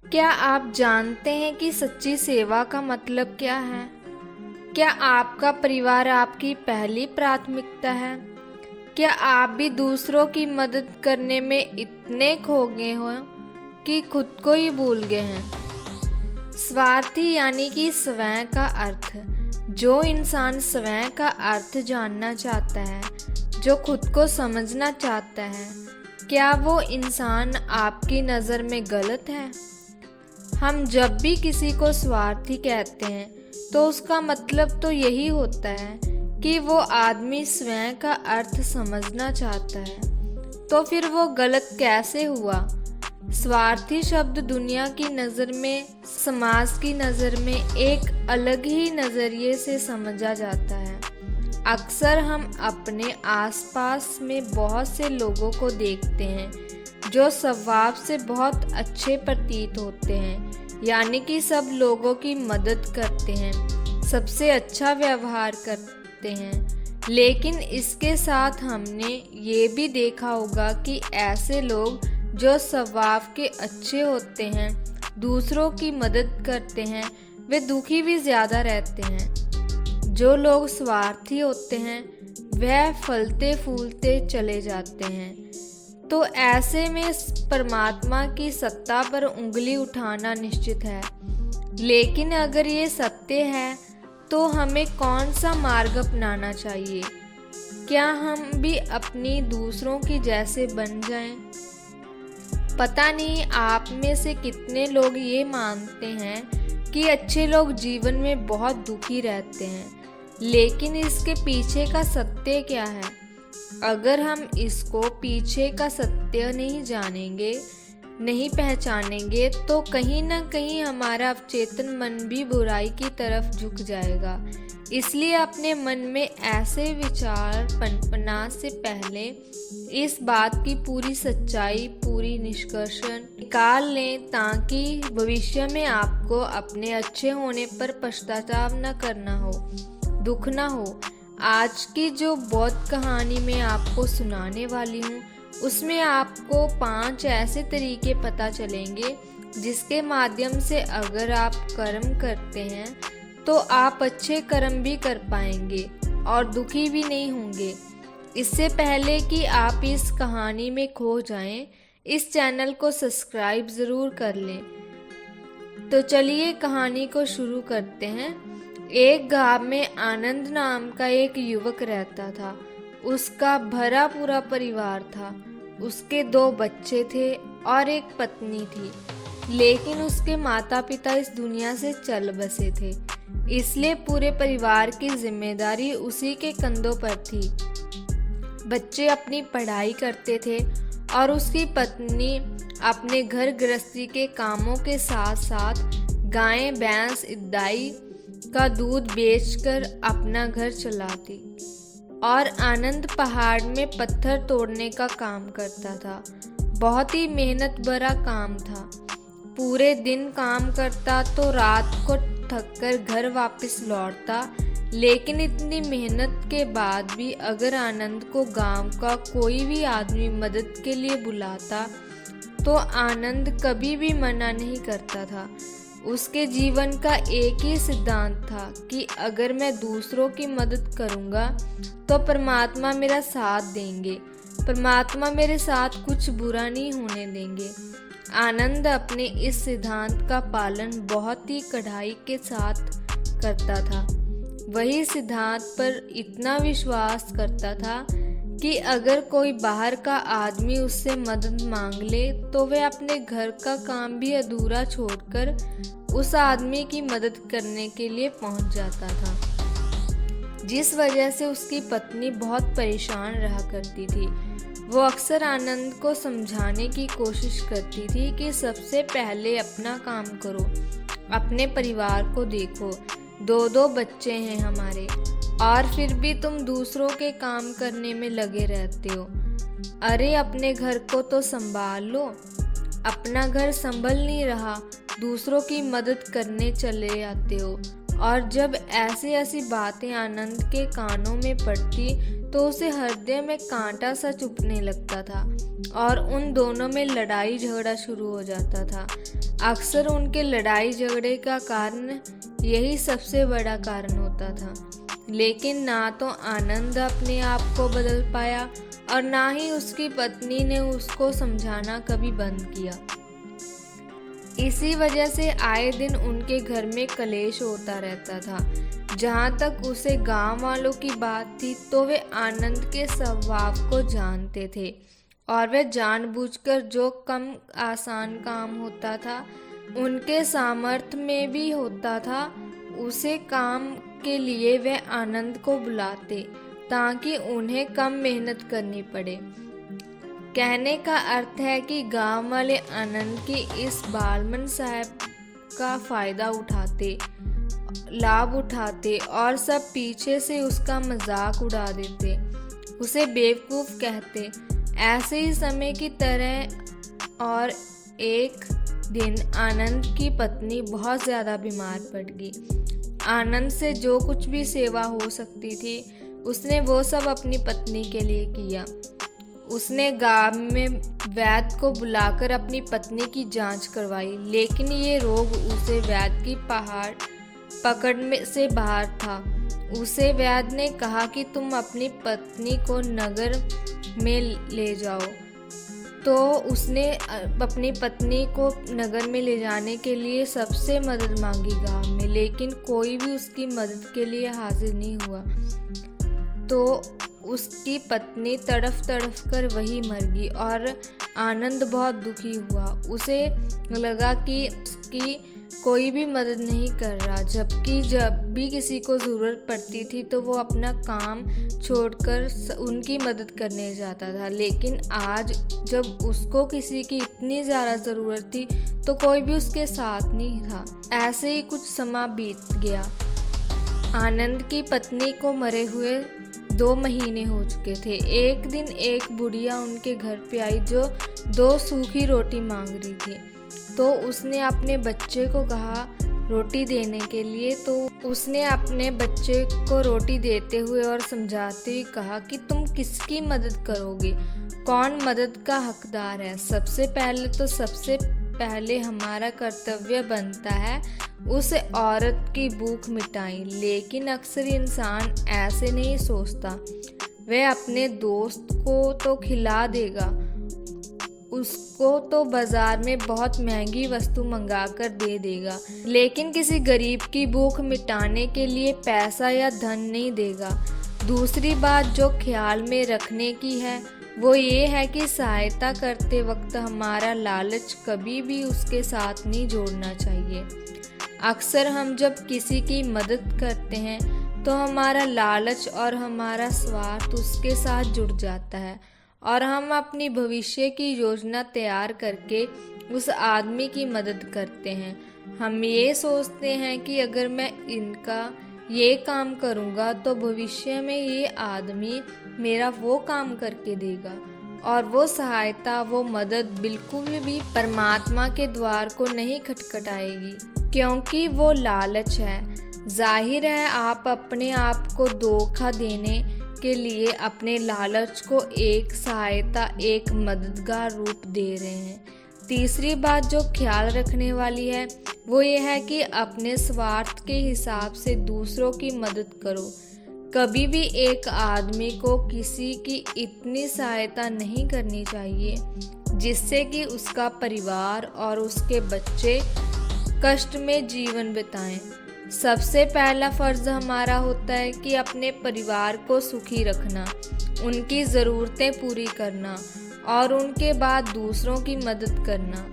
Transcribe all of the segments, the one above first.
क्या आप जानते हैं कि सच्ची सेवा का मतलब क्या है? क्या आपका परिवार आपकी पहली प्राथमिकता है? क्या आप भी दूसरों की मदद करने में इतने खो गए हो कि खुद को ही भूल गए हैं? स्वार्थी यानी कि स्वयं का अर्थ। जो इंसान स्वयं का अर्थ जानना चाहता है, जो खुद को समझना चाहता है, क्या वो इंसान आपकी नज़र में गलत है? हम जब भी किसी को स्वार्थी कहते हैं तो उसका मतलब तो यही होता है कि वो आदमी स्वयं का अर्थ समझना चाहता है। तो फिर वो गलत कैसे हुआ? स्वार्थी शब्द दुनिया की नज़र में, समाज की नज़र में एक अलग ही नज़रिए से समझा जाता है। अक्सर हम अपने आसपास में बहुत से लोगों को देखते हैं जो स्वभाव से बहुत अच्छे प्रतीत होते हैं, यानी कि सब लोगों की मदद करते हैं, सबसे अच्छा व्यवहार करते हैं। लेकिन इसके साथ हमने ये भी देखा होगा कि ऐसे लोग जो स्वभाव के अच्छे होते हैं, दूसरों की मदद करते हैं, वे दुखी भी ज़्यादा रहते हैं। जो लोग स्वार्थी होते हैं वह फलते फूलते चले जाते हैं। तो ऐसे में परमात्मा की सत्ता पर उंगली उठाना निश्चित है। लेकिन अगर ये सत्य है तो हमें कौन सा मार्ग अपनाना चाहिए? क्या हम भी अपनी दूसरों की जैसे बन जाएं? पता नहीं आप में से कितने लोग ये मानते हैं कि अच्छे लोग जीवन में बहुत दुखी रहते हैं, लेकिन इसके पीछे का सत्य क्या है? अगर हम इसको पीछे का सत्य नहीं जानेंगे, नहीं पहचानेंगे, तो कहीं ना कहीं हमारा अवचेतन मन भी बुराई की तरफ झुक जाएगा। इसलिए अपने मन में ऐसे विचार पनपना से पहले इस बात की पूरी सच्चाई, पूरी निष्कर्ष निकाल लें ताकि भविष्य में आपको अपने अच्छे होने पर पश्चाताप न करना हो, दुख न हो। आज की जो बौद्ध कहानी मैं आपको सुनाने वाली हूँ उसमें आपको 5 ऐसे तरीके पता चलेंगे जिसके माध्यम से अगर आप कर्म करते हैं तो आप अच्छे कर्म भी कर पाएंगे और दुखी भी नहीं होंगे। इससे पहले कि आप इस कहानी में खो जाएं, इस चैनल को सब्सक्राइब ज़रूर कर लें। तो चलिए कहानी को शुरू करते हैं। एक गांव में आनंद नाम का एक युवक रहता था। उसका भरा पूरा परिवार था। उसके 2 बच्चे थे और एक पत्नी थी, लेकिन उसके माता पिता इस दुनिया से चल बसे थे, इसलिए पूरे परिवार की जिम्मेदारी उसी के कंधों पर थी। बच्चे अपनी पढ़ाई करते थे और उसकी पत्नी अपने घर गृहस्थी के कामों के साथ साथ गायें, भैंस इत्यादि का दूध बेचकर अपना घर चलाती। और आनंद पहाड़ में पत्थर तोड़ने का काम करता था। बहुत ही मेहनत भरा काम था। पूरे दिन काम करता तो रात को थककर घर वापस लौटता। लेकिन इतनी मेहनत के बाद भी अगर आनंद को गांव का कोई भी आदमी मदद के लिए बुलाता तो आनंद कभी भी मना नहीं करता था। उसके जीवन का एक ही सिद्धांत था कि अगर मैं दूसरों की मदद करूंगा तो परमात्मा मेरा साथ देंगे, परमात्मा मेरे साथ कुछ बुरा नहीं होने देंगे। आनंद अपने इस सिद्धांत का पालन बहुत ही कड़ाई के साथ करता था। वही सिद्धांत पर इतना विश्वास करता था कि अगर कोई बाहर का आदमी उससे मदद मांग ले तो वह अपने घर का काम भी अधूरा छोड़कर उस आदमी की मदद करने के लिए पहुंच जाता था, जिस वजह से उसकी पत्नी बहुत परेशान रहा करती थी। वो अक्सर आनंद को समझाने की कोशिश करती थी कि सबसे पहले अपना काम करो, अपने परिवार को देखो, 2 बच्चे हैं हमारे और फिर भी तुम दूसरों के काम करने में लगे रहते हो। अरे अपने घर को तो संभाल लो। अपना घर संभल नहीं रहा, दूसरों की मदद करने चले आते हो। और जब ऐसी ऐसी बातें आनंद के कानों में पड़ती तो उसे हृदय में कांटा सा चुभने लगता था और उन दोनों में लड़ाई झगड़ा शुरू हो जाता था। अक्सर उनके लड़ाई झगड़े का कारण यही सबसे बड़ा कारण होता था। लेकिन ना तो आनंद अपने आप को बदल पाया और ना ही उसकी पत्नी ने उसको समझाना कभी बंद किया। इसी वजह से आए दिन उनके घर में कलेश होता रहता था। जहाँ तक उसे गांव वालों की बात थी तो वे आनंद के स्वभाव को जानते थे और वे जानबूझकर जो कम आसान काम होता था, उनके सामर्थ्य में भी होता था, उसे काम के लिए वे आनंद को बुलाते ताकि उन्हें कम मेहनत करनी पड़े। कहने का अर्थ है कि गांव वाले आनंद की इस बालमन साहब का फायदा उठाते, लाभ उठाते और सब पीछे से उसका मजाक उड़ा देते, उसे बेवकूफ़ कहते। ऐसे ही समय की तरह और एक दिन आनंद की पत्नी बहुत ज़्यादा बीमार पड़ गई। आनंद से जो कुछ भी सेवा हो सकती थी उसने वो सब अपनी पत्नी के लिए किया। उसने गांव में वैद्य को बुलाकर अपनी पत्नी की जांच करवाई, लेकिन ये रोग उसे वैद्य की पकड़ में से बाहर था। उसे वैद्य ने कहा कि तुम अपनी पत्नी को नगर में ले जाओ। तो उसने अपनी पत्नी को नगर में ले जाने के लिए सबसे मदद मांगी गांव में, लेकिन कोई भी उसकी मदद के लिए हाजिर नहीं हुआ। तो उसकी पत्नी तड़फ कर वही मर गई और आनंद बहुत दुखी हुआ। उसे लगा कि उसकी कोई भी मदद नहीं कर रहा, जबकि जब भी किसी को ज़रूरत पड़ती थी तो वो अपना काम छोड़कर उनकी मदद करने जाता था। लेकिन आज जब उसको किसी की इतनी ज़्यादा ज़रूरत थी तो कोई भी उसके साथ नहीं था। ऐसे ही कुछ समय बीत गया। आनंद की पत्नी को मरे हुए 2 महीने हो चुके थे। एक दिन एक बुढ़िया उनके घर पे आई जो 2 सूखी रोटी मांग रही थी। तो उसने अपने बच्चे को कहा रोटी देने के लिए। तो उसने अपने बच्चे को रोटी देते हुए और समझाते हुए कहा कि तुम किसकी मदद करोगे, कौन मदद का हकदार है। सबसे पहले हमारा कर्तव्य बनता है उस औरत की भूख मिटाएं। लेकिन अक्सर इंसान ऐसे नहीं सोचता। वह अपने दोस्त को तो खिला देगा, उसको तो बाजार में बहुत महंगी वस्तु मंगाकर दे देगा, लेकिन किसी गरीब की भूख मिटाने के लिए पैसा या धन नहीं देगा। दूसरी बात जो ख्याल में रखने की है वो ये है कि सहायता करते वक्त हमारा लालच कभी भी उसके साथ नहीं जोड़ना चाहिए। अक्सर हम जब किसी की मदद करते हैं तो हमारा लालच और हमारा स्वार्थ उसके साथ जुड़ जाता है और हम अपनी भविष्य की योजना तैयार करके उस आदमी की मदद करते हैं। हम ये सोचते हैं कि अगर मैं इनका ये काम करूँगा तो भविष्य में ये आदमी मेरा वो काम करके देगा, और वो सहायता, वो मदद बिल्कुल भी परमात्मा के द्वार को नहीं खटखटाएगी, क्योंकि वो लालच है। जाहिर है आप अपने आप को धोखा देने के लिए अपने लालच को एक सहायता, एक मददगार रूप दे रहे हैं। तीसरी बात जो ख्याल रखने वाली है वो ये है कि अपने स्वार्थ के हिसाब से दूसरों की मदद करो। कभी भी एक आदमी को किसी की इतनी सहायता नहीं करनी चाहिए जिससे कि उसका परिवार और उसके बच्चे कष्ट में जीवन बिताएं। सबसे पहला फर्ज हमारा होता है कि अपने परिवार को सुखी रखना, उनकी ज़रूरतें पूरी करना और उनके बाद दूसरों की मदद करना।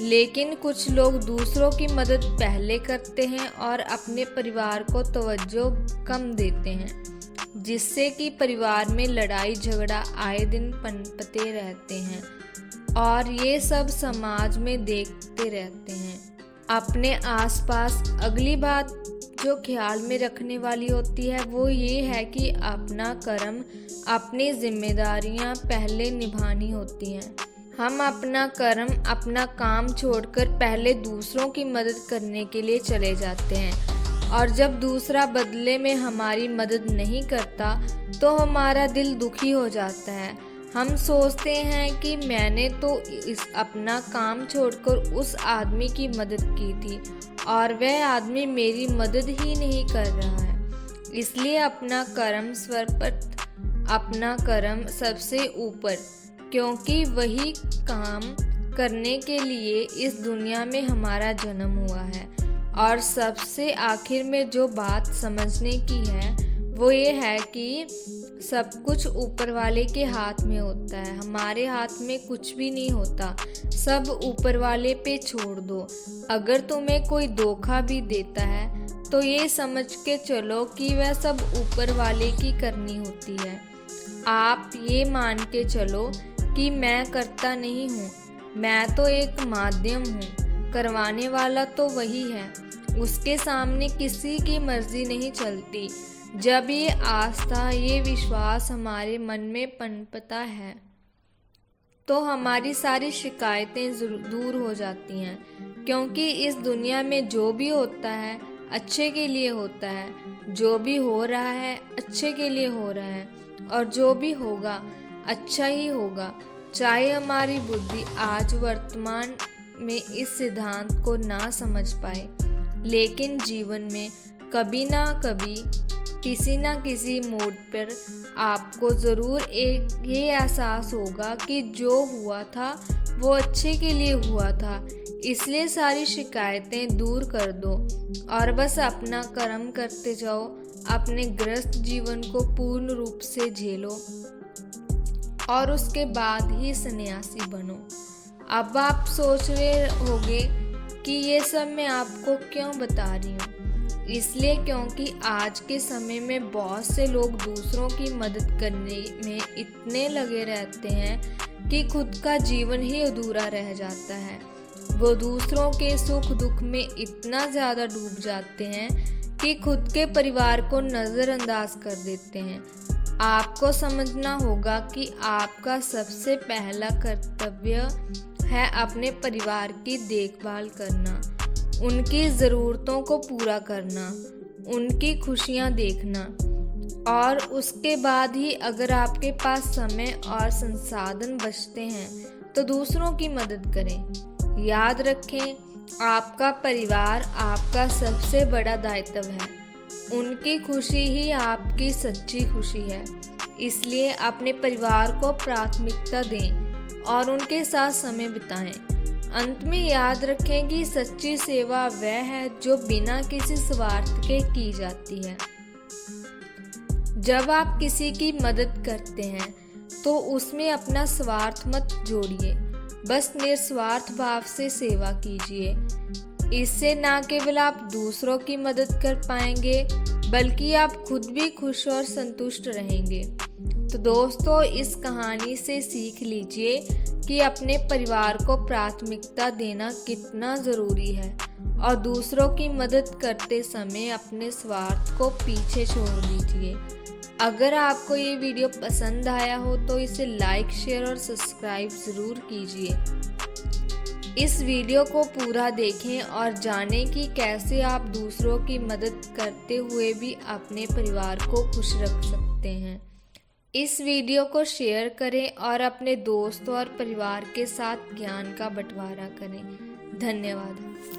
लेकिन कुछ लोग दूसरों की मदद पहले करते हैं और अपने परिवार को तवज्जो कम देते हैं, जिससे कि परिवार में लड़ाई झगड़ा आए दिन पनपते रहते हैं और ये सब समाज में देखते रहते हैं। अपने आसपास अगली बात जो ख्याल में रखने वाली होती है वो ये है कि अपना कर्म, अपनी जिम्मेदारियां पहले निभानी होती हैं। हम अपना कर्म, अपना काम छोड़कर पहले दूसरों की मदद करने के लिए चले जाते हैं, और जब दूसरा बदले में हमारी मदद नहीं करता तो हमारा दिल दुखी हो जाता है हम सोचते हैं कि मैंने तो अपना काम छोड़कर उस आदमी की मदद की थी और वह आदमी मेरी मदद ही नहीं कर रहा है। इसलिए अपना कर्म सबसे ऊपर, क्योंकि वही काम करने के लिए इस दुनिया में हमारा जन्म हुआ है। और सबसे आखिर में जो बात समझने की है वो ये है कि सब कुछ ऊपर वाले के हाथ में होता है, हमारे हाथ में कुछ भी नहीं होता। सब ऊपर वाले पे छोड़ दो। अगर तुम्हें कोई धोखा भी देता है तो ये समझ के चलो कि वह सब ऊपर वाले की करनी होती है। आप ये मान के चलो कि मैं करता नहीं हूँ, मैं तो एक माध्यम हूँ, करवाने वाला तो वही है। उसके सामने किसी की मर्जी नहीं चलती। जब ये आस्था, ये विश्वास हमारे मन में पनपता है तो हमारी सारी शिकायतें दूर हो जाती हैं, क्योंकि इस दुनिया में जो भी होता है अच्छे के लिए होता है, जो भी हो रहा है अच्छे के लिए हो रहा है, और जो भी होगा अच्छा ही होगा। चाहे हमारी बुद्धि आज वर्तमान में इस सिद्धांत को ना समझ पाए, लेकिन जीवन में कभी ना कभी किसी ना किसी मोड़ पर आपको ज़रूर ये एहसास होगा कि जो हुआ था वो अच्छे के लिए हुआ था। इसलिए सारी शिकायतें दूर कर दो और बस अपना कर्म करते जाओ। अपने ग्रस्त जीवन को पूर्ण रूप से झेलो और उसके बाद ही सन्यासी बनो। अब आप सोच रहे होंगे कि ये सब मैं आपको क्यों बता रही हूँ। इसलिए क्योंकि आज के समय में बहुत से लोग दूसरों की मदद करने में इतने लगे रहते हैं कि खुद का जीवन ही अधूरा रह जाता है। वो दूसरों के सुख दुख में इतना ज़्यादा डूब जाते हैं कि खुद के परिवार को नज़रअंदाज कर देते हैं। आपको समझना होगा कि आपका सबसे पहला कर्तव्य है अपने परिवार की देखभाल करना, उनकी ज़रूरतों को पूरा करना, उनकी खुशियाँ देखना, और उसके बाद ही अगर आपके पास समय और संसाधन बचते हैं तो दूसरों की मदद करें। याद रखें, आपका परिवार आपका सबसे बड़ा दायित्व है। उनकी खुशी ही आपकी सच्ची खुशी है। इसलिए अपने परिवार को प्राथमिकता दें और उनके साथ समय बिताएं। अंत में याद रखें कि सच्ची सेवा वह है जो बिना किसी स्वार्थ के की जाती है। जब आप किसी की मदद करते हैं तो उसमें अपना स्वार्थ मत जोड़िए, बस निस्वार्थ भाव से सेवा कीजिए। इससे ना केवल आप दूसरों की मदद कर पाएंगे बल्कि आप खुद भी खुश और संतुष्ट रहेंगे। तो दोस्तों, इस कहानी से सीख लीजिए कि अपने परिवार को प्राथमिकता देना कितना ज़रूरी है और दूसरों की मदद करते समय अपने स्वार्थ को पीछे छोड़ दीजिए। अगर आपको ये वीडियो पसंद आया हो तो इसे लाइक, शेयर और सब्सक्राइब ज़रूर कीजिए। इस वीडियो को पूरा देखें और जानें कि कैसे आप दूसरों की मदद करते हुए भी अपने परिवार को खुश रख सकते हैं। इस वीडियो को शेयर करें और अपने दोस्तों और परिवार के साथ ज्ञान का बंटवारा करें। धन्यवाद।